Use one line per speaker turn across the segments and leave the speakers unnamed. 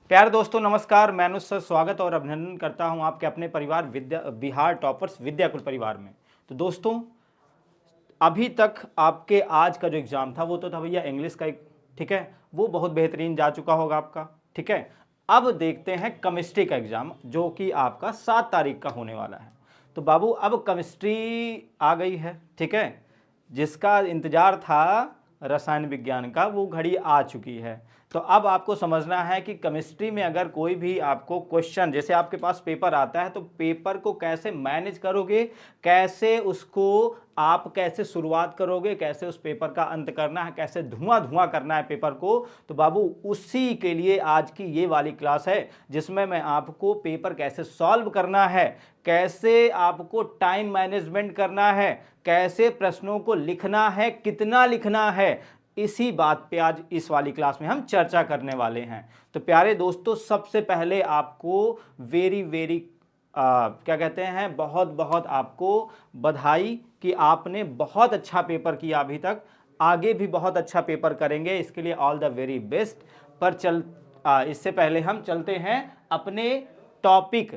प्यारे दोस्तों नमस्कार। मैं अनुज सर स्वागत और अभिनंदन करता हूं आपके अपने परिवार बिहार टॉपर्स विद्याकुल परिवार में। तो दोस्तों अभी तक आपके आज का जो एग्ज़ाम था वो तो था भैया इंग्लिश का एक, ठीक है, वो बहुत बेहतरीन जा चुका होगा आपका, ठीक है। अब देखते हैं केमिस्ट्री का एग्ज़ाम जो कि आपका 7 तारीख का होने वाला है। तो बाबू अब केमिस्ट्री आ गई है, ठीक है। जिसका इंतज़ार था रसायन विज्ञान का वो घड़ी आ चुकी है। तो अब आपको समझना है कि केमिस्ट्री में अगर कोई भी आपको क्वेश्चन, जैसे आपके पास पेपर आता है तो पेपर को कैसे मैनेज करोगे, कैसे उसको आप कैसे शुरुआत करोगे, कैसे उस पेपर का अंत करना है, कैसे धुआं धुआं करना है पेपर को। तो बाबू उसी के लिए आज की ये वाली क्लास है जिसमें मैं आपको पेपर कैसे सॉल्व करना है, कैसे आपको टाइम मैनेजमेंट करना है, कैसे प्रश्नों को लिखना है, कितना लिखना है, इसी बात पे आज इस वाली क्लास में हम चर्चा करने वाले हैं। तो प्यारे दोस्तों सबसे पहले आपको वेरी वेरी क्या कहते हैं, बहुत बहुत आपको बधाई कि आपने बहुत अच्छा पेपर किया अभी तक, आगे भी बहुत अच्छा पेपर करेंगे, इसके लिए ऑल द वेरी बेस्ट। पर इससे पहले हम चलते हैं अपने टॉपिक।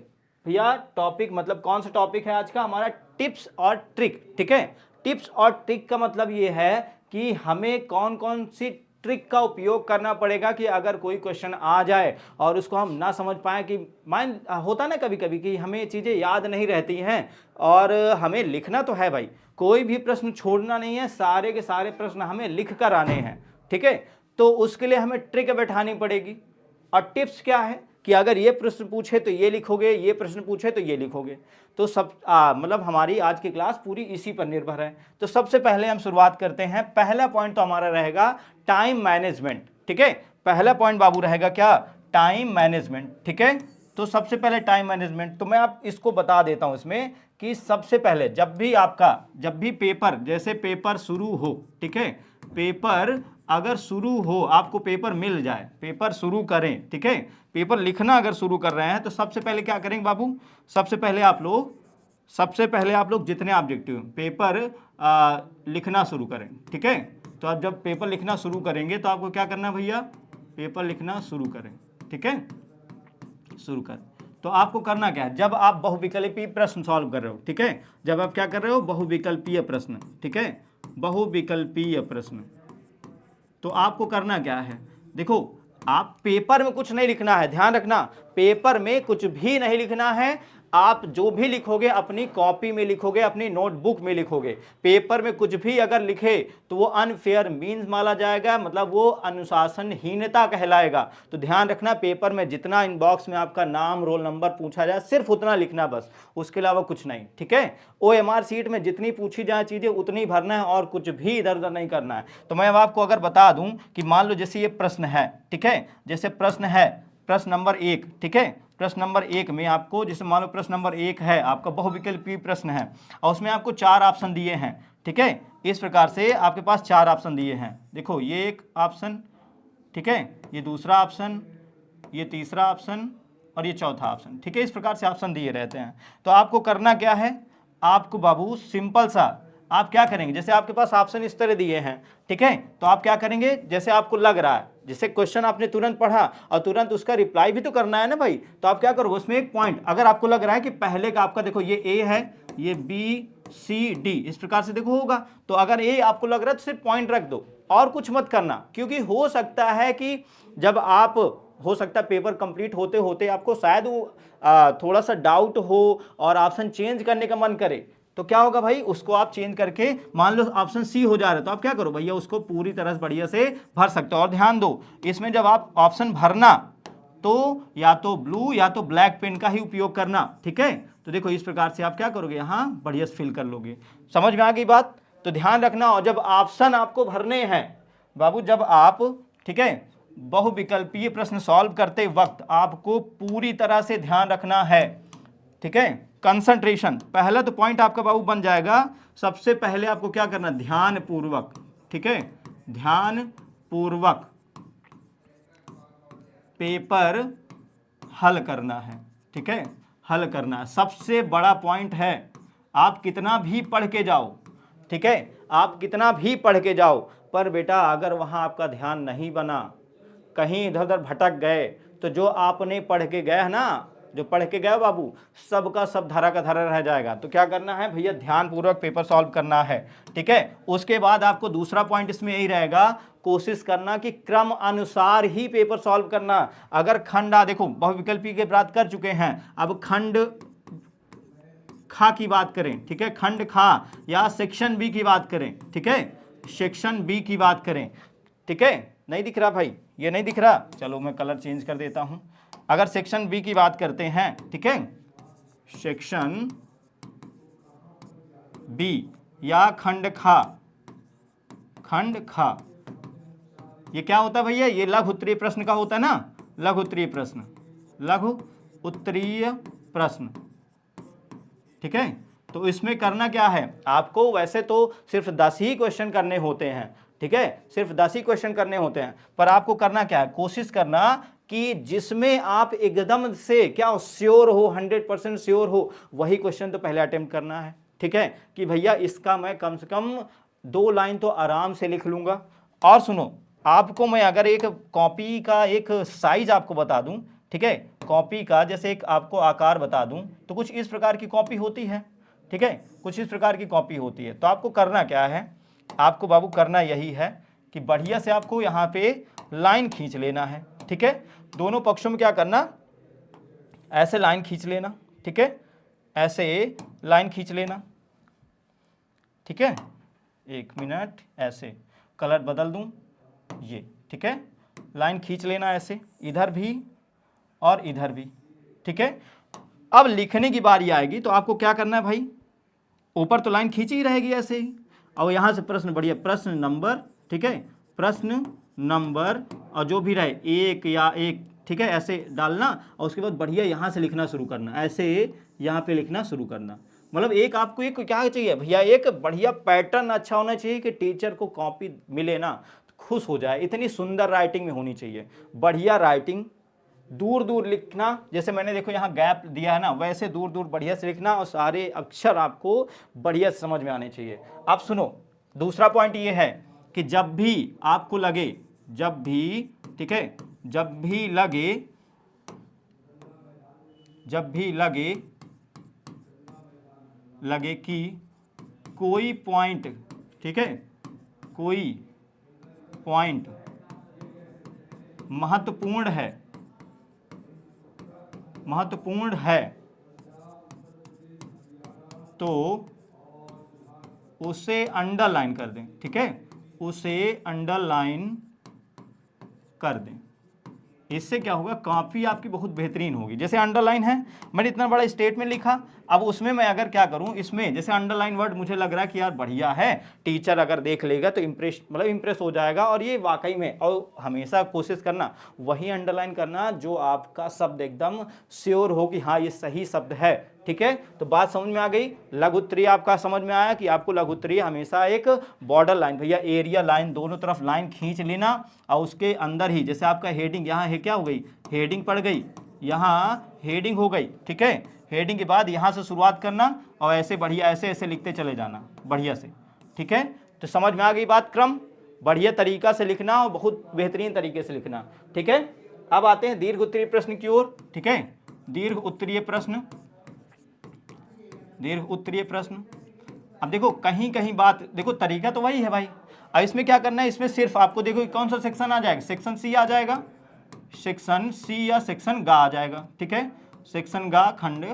भैया टॉपिक मतलब कौन सा टॉपिक है आज का हमारा? टिप्स और ट्रिक, ठीक है। टिप्स और ट्रिक का मतलब ये है कि हमें कौन कौन सी ट्रिक का उपयोग करना पड़ेगा कि अगर कोई क्वेश्चन आ जाए और उसको हम ना समझ पाए, कि माइंड होता ना कभी कभी कि हमें चीज़ें याद नहीं रहती हैं और हमें लिखना तो है भाई, कोई भी प्रश्न छोड़ना नहीं है, सारे के सारे प्रश्न हमें लिख कर आने हैं, ठीक है। तो उसके लिए हमें ट्रिक बैठानी पड़ेगी। और टिप्स क्या है कि अगर ये प्रश्न पूछे तो ये लिखोगे, ये प्रश्न पूछे तो ये लिखोगे। तो सब मतलब हमारी आज की क्लास पूरी इसी पर निर्भर है। तो सबसे पहले हम शुरुआत करते हैं। पहला पॉइंट तो हमारा रहेगा टाइम मैनेजमेंट, ठीक है। पहला पॉइंट बाबू रहेगा क्या? टाइम मैनेजमेंट, ठीक है। तो सबसे पहले टाइम मैनेजमेंट, तो मैं आप इसको बता देता हूं इसमें कि सबसे पहले जब भी पेपर, जैसे पेपर शुरू हो, ठीक है, पेपर अगर शुरू हो, आपको पेपर मिल जाए, पेपर शुरू करें, ठीक है, पेपर लिखना अगर शुरू कर रहे हैं तो सबसे पहले क्या करेंगे बाबू? सबसे पहले आप लोग जितने ऑब्जेक्टिव पेपर लिखना शुरू करें, ठीक है। तो आप जब पेपर लिखना शुरू करेंगे तो आपको क्या करना है भैया? पेपर लिखना शुरू करें, ठीक है, शुरू कर। तो आपको करना क्या है? जब आप बहुविकल्पीय प्रश्न सॉल्व कर रहे हो, ठीक है, जब आप क्या कर रहे हो? बहुविकल्पीय प्रश्न, ठीक है, बहुविकल्पीय प्रश्न, तो आपको करना क्या है? देखो, आप पेपर में कुछ नहीं लिखना है, ध्यान रखना, पेपर में कुछ भी नहीं लिखना है। आप जो भी लिखोगे अपनी कॉपी में लिखोगे, अपनी नोटबुक में लिखोगे। पेपर में कुछ भी अगर लिखे तो वो अनफेयर मीन्स माना जाएगा, मतलब वो अनुशासनहीनता कहलाएगा। तो ध्यान रखना, पेपर में जितना इनबॉक्स में आपका नाम रोल नंबर पूछा जाए सिर्फ उतना लिखना बस, उसके अलावा कुछ नहीं, ठीक है। OMR सीट में जितनी पूछी जाए चीजें उतनी भरना है और कुछ भी इधर उधर नहीं करना है। तो मैं अब आपको अगर बता दूं कि मान लो जैसे ये प्रश्न है, ठीक है, जैसे प्रश्न है प्रश्न नंबर 1, ठीक है, प्रश्न नंबर 1 में आपको, जैसे मान लो प्रश्न नंबर 1 है आपका बहुविकल्पीय प्रश्न है और उसमें आपको 4 ऑप्शन दिए हैं, ठीक है। इस प्रकार से आपके पास 4 ऑप्शन दिए हैं। देखो ये एक ऑप्शन, ठीक है, ये दूसरा ऑप्शन, ये तीसरा ऑप्शन और ये चौथा ऑप्शन, ठीक है। इस प्रकार से ऑप्शन दिए रहते हैं। तो आपको करना क्या है? आपको बाबू सिंपल सा आप क्या करेंगे, जैसे आपके पास ऑप्शन इस तरह दिए हैं, ठीक है, तो आप क्या करेंगे? जैसे आपको लग रहा है, जैसे क्वेश्चन आपने तुरंत पढ़ा और तुरंत उसका रिप्लाई भी तो करना है ना भाई, तो आप क्या करोगे? उसमें एक पॉइंट, अगर आपको लग रहा है कि पहले का आपका, देखो ये ए है, ये बी सी डी, इस प्रकार से देखो होगा, तो अगर ए आपको लग रहा है तो सिर्फ पॉइंट रख दो और कुछ मत करना, क्योंकि हो सकता है कि जब आप, हो सकता है पेपर कंप्लीट होते होते आपको शायद वो थोड़ा सा डाउट हो और ऑप्शन चेंज करने का मन करे, तो क्या होगा भाई? उसको आप चेंज करके, मान लो ऑप्शन सी हो जा रहा है तो आप क्या करो भैया? उसको पूरी तरह से बढ़िया से भर सकते हो। और ध्यान दो, इसमें जब आप ऑप्शन भरना तो या तो ब्लू या तो ब्लैक पेन का ही उपयोग करना, ठीक है। तो देखो इस प्रकार से आप क्या करोगे? यहाँ बढ़िया से फिल कर लोगे। समझ में आ गई बात? तो ध्यान रखना, और जब ऑप्शन आपको भरने हैं बाबू, जब आप, ठीक है, बहुविकल्पीय प्रश्न सॉल्व करते वक्त आपको पूरी तरह से ध्यान रखना है, ठीक है, कंसंट्रेशन। पहला तो पॉइंट आपका बाबू बन जाएगा, सबसे पहले आपको क्या करना? ध्यान पूर्वक, ठीक है, ध्यान पूर्वक पेपर हल करना है, ठीक है, हल करना है, सबसे बड़ा पॉइंट है। आप कितना भी पढ़ के जाओ, ठीक है, आप कितना भी पढ़ के जाओ, पर बेटा अगर वहां आपका ध्यान नहीं बना, कहीं इधर उधर भटक गए तो जो आपने पढ़ के गए है ना, जो पढ़ के गए बाबू, सबका सब धरा का धरा रह जाएगा। तो क्या करना है भैया, ध्यानपूर्वक पेपर सॉल्व करना है, ठीक है। उसके बाद आपको दूसरा पॉइंट इसमें यही रहेगा, कोशिश करना कि क्रम अनुसार ही पेपर सॉल्व करना। अगर खंड देखो बहुविकल्पी के बात कर चुके हैं, अब खंड खा की बात करें, ठीक है, खंड खा या सेक्शन बी की बात करें, ठीक है, सेक्शन बी की बात करें, ठीक है। नहीं दिख रहा भाई, ये नहीं दिख रहा, चलो मैं कलर चेंज कर देता हूं। अगर सेक्शन बी की बात करते हैं, ठीक है, सेक्शन बी या खंड खा, खंड खा, ये क्या होता है भैया, ये लघु उत्तरीय प्रश्न का होता है ना, लघु उत्तरीय प्रश्न, लघु उत्तरीय प्रश्न, ठीक है। तो इसमें करना क्या है आपको, वैसे तो सिर्फ 10 ही क्वेश्चन करने होते हैं, ठीक है, सिर्फ 10 ही क्वेश्चन करने होते हैं, पर आपको करना क्या है, कोशिश करना कि जिसमें आप एकदम से क्या श्योर हो, 100% श्योर हो, वही क्वेश्चन तो पहले अटेम्प्ट करना है, ठीक है, कि भैया इसका मैं कम से कम 2 लाइन तो आराम से लिख लूंगा। और सुनो, आपको मैं अगर एक कॉपी का एक साइज आपको बता दूं, ठीक है, कॉपी का जैसे एक आपको आकार बता दूं, तो कुछ इस प्रकार की कॉपी होती है, ठीक है, कुछ इस प्रकार की कॉपी होती है। तो आपको करना क्या है, आपको बाबू करना यही है कि बढ़िया से आपको यहाँ पे लाइन खींच लेना है, ठीक है, दोनों पक्षों में क्या करना, ऐसे लाइन खींच लेना, ठीक है, ऐसे लाइन खींच लेना, ठीक है, 1 मिनट, ऐसे कलर बदल दूं, ये, ठीक है, लाइन खींच लेना ऐसे, इधर भी और इधर भी, ठीक है। अब लिखने की बारी आएगी तो आपको क्या करना है भाई, ऊपर तो लाइन खींची ही रहेगी ऐसे ही, और यहां से प्रश्न बढ़िया, प्रश्न नंबर, ठीक है, प्रश्न नंबर, और जो भी रहे 1 या 1, ठीक है, ऐसे डालना, और उसके बाद बढ़िया यहां से लिखना शुरू करना, ऐसे यहां पे लिखना शुरू करना। मतलब एक आपको एक क्या चाहिए भैया, एक बढ़िया पैटर्न अच्छा होना चाहिए कि टीचर को कॉपी मिले ना खुश हो जाए, इतनी सुंदर राइटिंग में होनी चाहिए, बढ़िया राइटिंग, दूर दूर लिखना, जैसे मैंने देखो यहाँ गैप दिया है ना, वैसे दूर दूर बढ़िया से लिखना, और सारे अक्षर आपको बढ़िया से समझ में आने चाहिए। अब सुनो, दूसरा पॉइंट ये है कि जब भी आपको लगे, जब भी, ठीक है, जब भी लगे, जब भी लगे कि कोई पॉइंट, ठीक है, कोई पॉइंट महत्वपूर्ण है, महत्वपूर्ण है, तो उसे अंडरलाइन कर दें, ठीक है, उसे अंडरलाइन कर दें। इससे क्या होगा, कॉपी आपकी बहुत बेहतरीन होगी। जैसे अंडरलाइन है, मैंने इतना बड़ा स्टेटमेंट लिखा, अब उसमें मैं अगर क्या करूं, इसमें जैसे अंडरलाइन वर्ड मुझे लग रहा है कि यार बढ़िया है, टीचर अगर देख लेगा तो इम्प्रेस हो जाएगा, और ये वाकई में, और हमेशा कोशिश करना वही अंडरलाइन करना जो आपका शब्द एकदम श्योर हो कि हाँ ये सही शब्द है, ठीक है। तो बात समझ में आ गई, लघु उत्तरीय आपका समझ में आया कि आपको लघु उत्तरीय हमेशा एक बॉर्डर लाइन, भैया एरिया लाइन, दोनों तरफ लाइन खींच लेना, और उसके अंदर ही जैसे आपका हेडिंग यहाँ है, क्या हो गई, हेडिंग पड़ गई, यहाँ हेडिंग हो गई, ठीक है, हेडिंग के बाद यहाँ से शुरुआत करना, और ऐसे बढ़िया ऐसे ऐसे लिखते चले जाना बढ़िया से, ठीक है। तो समझ में आ गई बात, क्रम बढ़िया तरीका से लिखना और बहुत बेहतरीन तरीके से लिखना, ठीक है। अब आते हैं दीर्घ उत्तरीय प्रश्न की ओर, ठीक है, दीर्घ उत्तरीय प्रश्न, दीर्घ उत्तरीय प्रश्न। अब देखो कहीं कहीं बात, देखो तरीका तो वही है भाई, अब इसमें क्या करना है, इसमें सिर्फ आपको देखो कौन सा सेक्शन आ जाएगा, सेक्शन सी आ जाएगा, सेक्शन सी या सेक्शन गा आ जाएगा, ठीक है, सेक्शन गा, खंड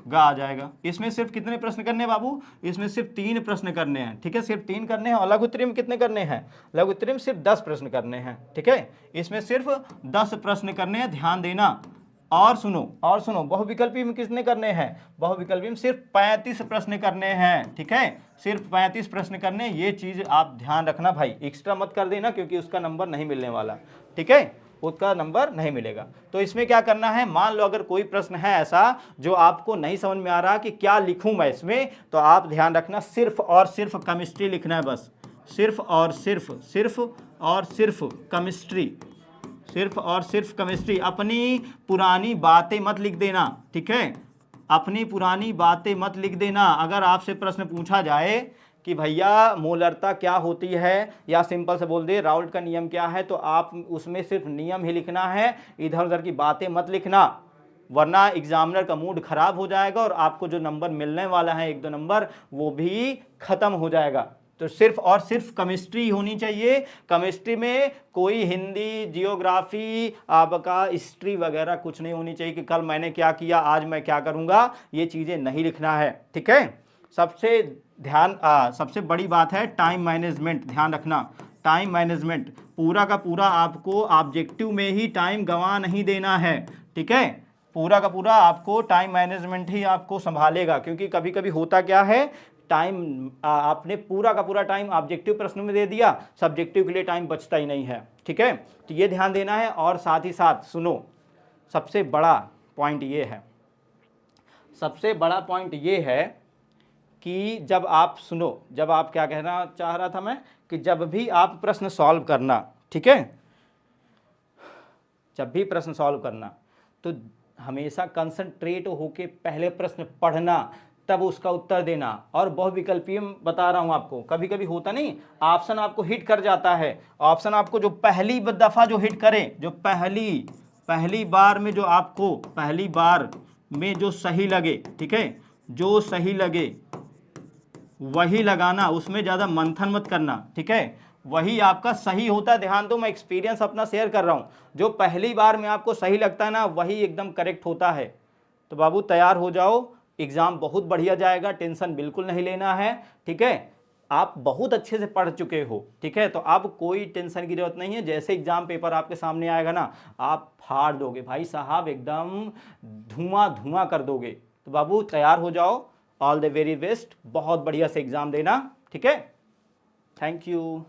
गा आ जाएगा। इसमें सिर्फ कितने प्रश्न करने हैं बाबू, इसमें सिर्फ 3 प्रश्न करने हैं, ठीक है, सिर्फ 3 करने हैं। और लघु उत्तरीय में कितने करने हैं, लघु उत्तरीय में सिर्फ 10 प्रश्न करने हैं, ठीक है, इसमें सिर्फ 10 प्रश्न करने हैं, ध्यान देना। और सुनो, बहुविकल्पी में कितने करने हैं, बहुविकल्पी में सिर्फ 35 प्रश्न करने हैं, ठीक है, सिर्फ 35 प्रश्न करने, ये चीज आप ध्यान रखना भाई, एक्स्ट्रा मत कर देना क्योंकि उसका नंबर नहीं मिलने वाला, ठीक है, उसका नंबर नहीं मिलेगा। तो इसमें क्या करना है, मान लो अगर कोई प्रश्न है ऐसा जो आपको नहीं समझ में आ रहा कि क्या लिखूं मैं इसमें, तो आप ध्यान रखना सिर्फ और सिर्फ केमिस्ट्री लिखना है, बस सिर्फ और सिर्फ केमिस्ट्री, सिर्फ और सिर्फ केमिस्ट्री। अपनी पुरानी बातें मत लिख देना, ठीक है, अपनी पुरानी बातें मत लिख देना। अगर आपसे प्रश्न पूछा जाए कि भैया मोलरता क्या होती है, या सिंपल से बोल दे राउल्ट का नियम क्या है, तो आप उसमें सिर्फ नियम ही लिखना है, इधर उधर की बातें मत लिखना, वरना एग्जामिनर का मूड खराब हो जाएगा और आपको जो नंबर मिलने वाला है 1-2 नंबर वो भी खत्म हो जाएगा। तो सिर्फ और सिर्फ केमिस्ट्री होनी चाहिए। केमिस्ट्री में कोई हिंदी, जियोग्राफी, आपका हिस्ट्री वगैरह कुछ नहीं होनी चाहिए कि कल मैंने क्या किया, आज मैं क्या करूंगा, ये चीजें नहीं लिखना है। ठीक है, सबसे बड़ी बात है टाइम मैनेजमेंट, ध्यान रखना। टाइम मैनेजमेंट पूरा का पूरा आपको ऑब्जेक्टिव में ही टाइम गंवा नहीं देना है। ठीक है, पूरा का पूरा आपको टाइम मैनेजमेंट ही आपको संभालेगा, क्योंकि कभी कभी होता क्या है, टाइम आपने पूरा का पूरा टाइम ऑब्जेक्टिव प्रश्न में दे दिया, सब्जेक्टिव के लिए टाइम बचता ही नहीं है। ठीक है, तो ये ध्यान देना है। और साथ ही साथ सुनो, सबसे बड़ा पॉइंट ये है, सबसे बड़ा पॉइंट ये है कि जब आप सुनो, जब आप क्या कहना चाह रहा था मैं, कि जब भी आप प्रश्न सॉल्व करना, ठीक है, जब भी प्रश्न सॉल्व करना तो हमेशा कंसंट्रेट होके पहले प्रश्न पढ़ना, तब उसका उत्तर देना। और बहुविकल्पीय बता रहा हूं आपको, कभी कभी होता नहीं, ऑप्शन आपको हिट कर जाता है, ऑप्शन आपको जो पहली दफा जो हिट करे, जो पहली बार में जो आपको पहली बार में जो सही लगे, ठीक है, जो सही लगे वही लगाना, उसमें ज़्यादा मंथन मत करना। ठीक है, वही आपका सही होता है। ध्यान दो, मैं एक्सपीरियंस अपना शेयर कर रहा हूँ, जो पहली बार में आपको सही लगता है ना, वही एकदम करेक्ट होता है। तो बाबू तैयार हो जाओ, एग्ज़ाम बहुत बढ़िया जाएगा, टेंशन बिल्कुल नहीं लेना है। ठीक है, आप बहुत अच्छे से पढ़ चुके हो। ठीक है, तो अब कोई टेंशन की जरूरत नहीं है। जैसे एग्जाम पेपर आपके सामने आएगा ना, आप फाड़ दोगे भाई साहब, एकदम धुआं धुआं कर दोगे। तो बाबू तैयार हो जाओ, ऑल द वेरी बेस्ट, बहुत बढ़िया से एग्जाम देना। ठीक है, थैंक यू।